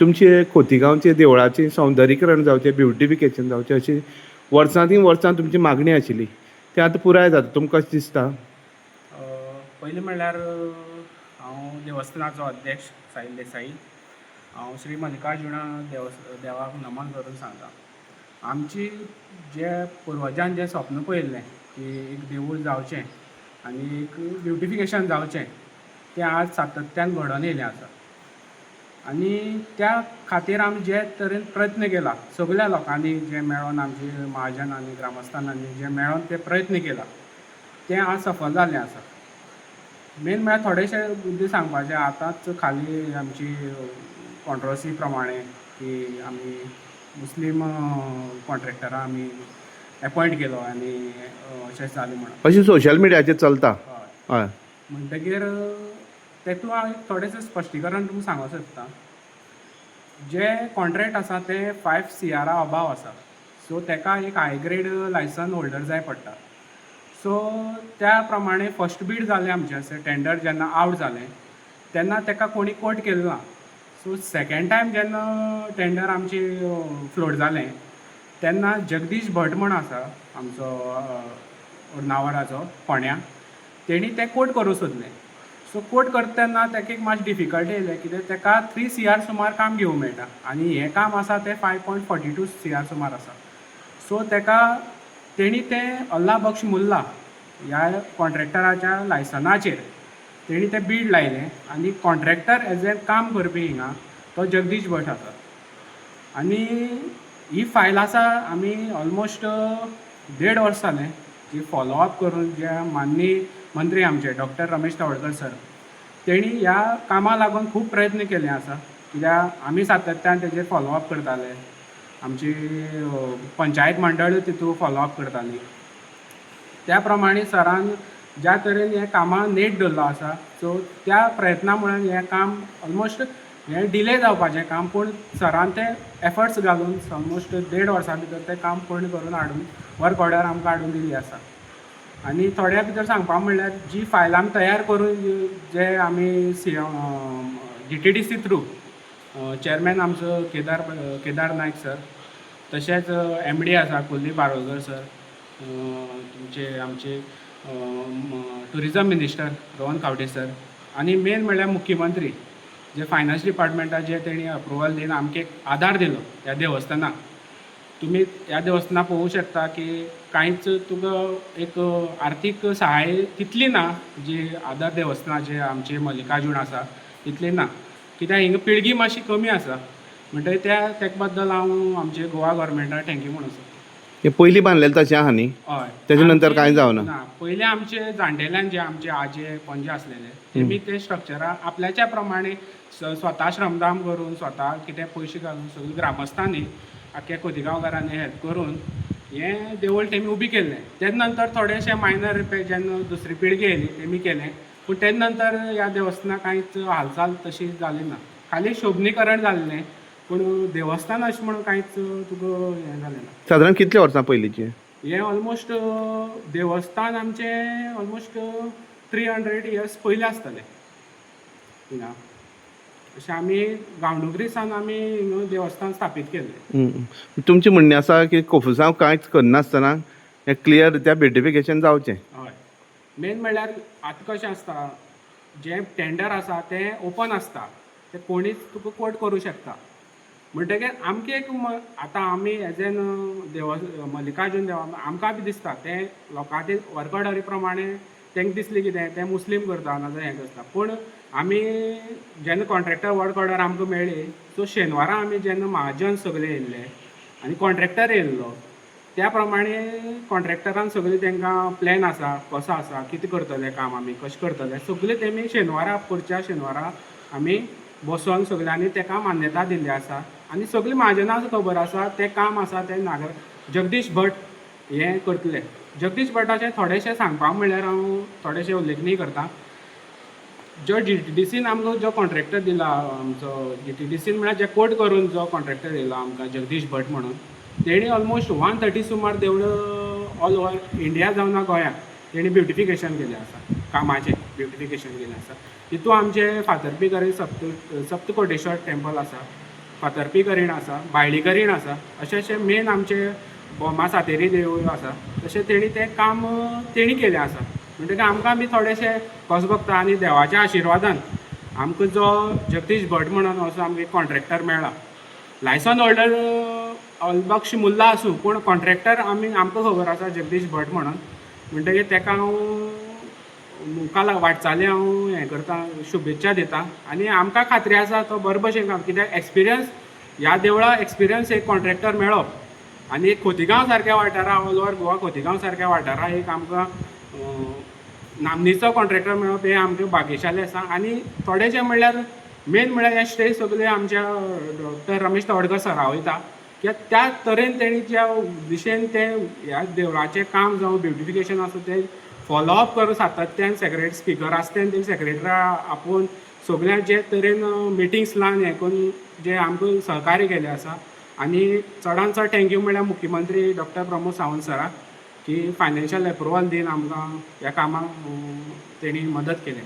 तुमचे खोतीगांवचे देवळाचे सौंदर्यीकरण जावचें, ब्युटिफिकेशन जावचें अशी वर्सां तुमची मागणी आशिल्ली, तें आतां पुराय जाता. तुमकां कशें दिसता? पयलीं म्हणल्यार हांव देवस्थानाचो अध्यक्ष साहिल देसाई. हांव श्री मल्लिकार्जुना देवाक नमन करून सांगता. आमची जे पुर्वजान जें स्वप्न पळयल्लें की एक देवूळ जावचें आनी एक ब्युटिफिकेशन जावचें, तें आज सातत्यान घडोवन येयलें आसा. आनी त्या खातीर आमी जे तरेन प्रयत्न केला सगळ्या लोकांनी जे मेळोन आमचे महाजनांनी ग्रामस्थानांनी जे मेळोन ते प्रयत्न केला तें आज सफल जाल्लें आसा. मेन म्हळ्यार थोडेशे मुद्दे सांगपाचे. आतांच खाली आमची कॉन्ट्रोवर्सी प्रमाणे की आमी मुस्लीम कॉन्ट्रॅक्टरां आमी एपॉयंट केलो आनी अशें जालें म्हणून अशें सोशल मिडियाचेर चलता. हय हय. म्हणटकीर तेतूंत हांव एक थोडेंशें स्पश्टीकरण तुमकां सांगूंक सोदतां. जे कॉन्ट्रॅक्ट आसा ते 5 CR अबाव आसा. सो तेका एक हाय ग्रेड लायसन होल्डर जाय पडटा. सो त्या प्रमाणे फर्स्ट बीड जालें आमचें अशें टेंडर जेन्ना आवट जालें तेन्ना तेका कोणी कोट केलो ना. सो सेकेंड टायम जेन्ना टेंडर आमची फ्लोट जालें तेन्ना जगदीश भट म्हण आसा आमचो नावराचो फोंड्या, तेणी तें कोट करूं सोदलें. सो कोट करता तेन्ना तेका एक मातशें डिफिकल्टी येयलें कित्याक तेका 3 CR सुमार काम घेवंक मेळटा आनी हें काम आसा तें 5.42 CR सुमार आसा. सो तेणी तें अल्ला बख्श मुल्ला ह्या कॉन्ट्रॅक्टराच्या लायसनाचेर तेणी तें बीड लायलें आनी कॉन्ट्रॅक्टर एज ए काम करपी हिंगा तो जगदीश भट आसा. आनी ही फायल आसा आमी ऑलमोस्ट 1.5 वर्स जालें जी फॉलोअप करून जे माननीय मंत्री आमचे डॉक्टर रमेश तवडकर सर तेणी ह्या कामा लागून खूब प्रयत्न केले आसा. कित्याक आमी सातत्यान तेजेर फॉलोअप करताले, आमची पंचायत मंडळ तितून फॉलोअप करताली. त्या प्रमाणे सरान ज्या तरेन हें कामां नेट धरलो आसा सो त्या प्रयत्ना मुळान हें काम ऑलमोस्ट हें डिले जावपाचें काम, पूण सरान ते एफर्ट्स घालून ऑलमोस्ट 1.5 वर्सां भितर तें काम पूर्ण करून हाडून वर्क ऑर्डर आमकां हाडून दिली आसा. आनी थोड्या भितर सांगपा म्हणल्यार जी फायल आमी तयार करून जे आमी GTDC थ्रू चेअरमॅन आमचो केदार नायक सर, तशेंच MD आसा कुलदीप बारोलकर सर, तुमचे आमचे tourism minister Rohan Khaunte sir आनी मेन म्हणल्यार मुख्यमंत्री जे फायनान्स डिपार्टमेंटाचे तेणी अप्रुवल दिवन आमकां एक आदार दिलो ह्या देवस्थानाक. तुमी ह्या देवस्थानाक पळोवंक शकता की कांयच तुका एक आर्थीक सहाय तितली ना जी आदार देवस्थानाचे आमचे मल्लिकार्जून आसा तितली ना, कित्याक हिंगा पिळगी मातशी कमी आसा. म्हणटकीर तेका बद्दल हांव आमचे गोवा गव्हर्मेंटाक थँक्यू म्हणूंक सोदतां. हें पयलीं बांदलेलें तशें आहा न्ही? हय. तेजे नंतर कांय जावना. ना, पयलीं आमचे जाण्टेल्यान जे आमचे आजे पणजे आसलेले तेमी ते स्ट्रक्चरा आपल्याच्या प्रमाणे स्वता श्रमदान करून स्वता कितें पयशे घालून सगळीं ग्रामस्थांनी आख्या खोतीगांवकारांनी हेल्प करून हें देवूळ तेमी उबी केल्लें. तेजे नंतर थोडेशे मायनर रिपेर जेन्ना दुसरी पिळगी येयली तेमी केलें, पूण तेजे नंतर ह्या देवस्थानाक कांयच हालचाल तशी जाली ना. खाली शोभनीकरण जाल्लें पूण देवस्थान अशें म्हणून कांयच तुका हें जालें ना. सादारण कितल्या वर्सां पयलींचें? हें ऑलमोस्ट देवस्थान आमचें ऑलमोस्ट 300 इयर्स पयलीं आसतलें हिंगा. अशें आमी गांवडोंगरी आमी हिंगा देवस्थान स्थापीत केल्लें. तुमचें म्हणणें आसा की कोफुसांव कांयच करनासतना हें क्लियर त्या ब्युटिफिकेशन जावचें. हय. मेन म्हणल्यार आतां कशें आसता जें टेंडर आसा तें ओपन आसता, तें कोणीच तुका कोट करूं शकता. म्हणटकीर आमकां एक आतां आमी एज एन मल्लिकार्जून देव आमकां बी दिसता तें लोकांचे वर्क ऑर्डरी प्रमाणे तेंकां दिसलें कितें तें मुस्लीम करता नाजाल्यार हें करता. पूण आमी जेन्ना कॉन्ट्रॅक्टर वर्क ऑर्डर आमकां मेळ्ळी सो शेनवारा आमी जेन्ना महाजन सगळे येयल्ले आनी कॉन्ट्रॅक्टर येयल्लो त्या प्रमाणे कॉन्ट्रॅक्टरान सगळें तेंकां प्लॅन आसा कसो आसा कितें करतलें काम आमी कशें करतलें सगळें तेमी शेनवारा पुढच्या शेनवारा आमी बसोन सगळ्यांनी तेका मान्यता दिल्ली आसा. आनी सगळीं महाजनांक खबर आसा तें काम आसा तें जगदीश भट हें करतले. जगदीश भटाचें थोडेशें सांगपाक म्हणल्यार हांव थोडेशें उल्लेखनीय करतां. जो GTDCन आमकां जो कॉन्ट्रॅक्टर दिला आमचो GTDCन म्हळ्यार जे कोट करून जो कॉन्ट्रॅक्टर दिला आमकां जगदीश भट म्हणून तेणी ऑलमोस्ट 130 सुमार देवळां ऑल ओवर इंडिया जावन गोंयांत तेणी ब्युटिफिकेशन केलें आसा, कामाचें ब्युटिफिकेशन केलें आसा. तितून आमचे फातर्पेकारे सप्तकोटेश्वर टेंपल आसा, फातर्पी करीण आसा, बायली करीण आसा, अशे मेन आमचे बोमा सातेरी देवूळ आसा तशें तेणी तें काम तेणी केलें आसा. म्हणटकीर आमकां बी थोडेशें कसभक्त आनी देवाच्या आशिर्वादान आमकां जो जगदीश भट म्हणून असो आमकां एक कॉन्ट्रॅक्टर मेळ्ळा. लायसन होल्डर अल्बक्ष मुल्ला आसूं पूण कॉन्ट्रॅक्टर आमकां खबर आसा जगदीश भट म्हणून. म्हणटकीर तेका हांव मुखार वाटचाली हांव हें करतां, शुभेच्छा दितां. आनी आमकां खात्री आसा तो बरे भशेन काम, कित्याक एक्सपिरियन्स ह्या देवळा एक्सपिरियन्स एक कॉन्ट्रॅक्टर मेळप आनी एक खोतिगांव सारक्या वाठारा, ऑल ओवर गोवा खोतिगांव सारक्या वाठारा एक आमकां नामनेचो कॉन्ट्रॅक्टर मेळप हें आमकां भाग्यशाली आसा. आनी थोडेशें म्हणल्यार मेन म्हणल्यार हे श्रेय सगळे आमच्या डॉक्टर रमेश तवडकर सरा वयता, कित्याक त्या तरेन तेणी ज्या दिशेन तें ह्या देवळाचें काम जावं ब्युटिफिकेशन आसा तें फॉलोअप करून सातत्यान सेक्रेटरी स्पिकर आसता तेन्ना सेक्रेटरा आपोवन सगळ्या जे तरेन मिटिंग्स लावन हें करून जे आमकां सहकार्य केलें आसा. आनी चडांत चड थँक्यू म्हणल्यार मुख्यमंत्री डॉक्टर प्रमोद सावंत सराक की फायनान्शियल एप्रुवल दिवन आमकां ह्या कामाक तेणी मदत केली.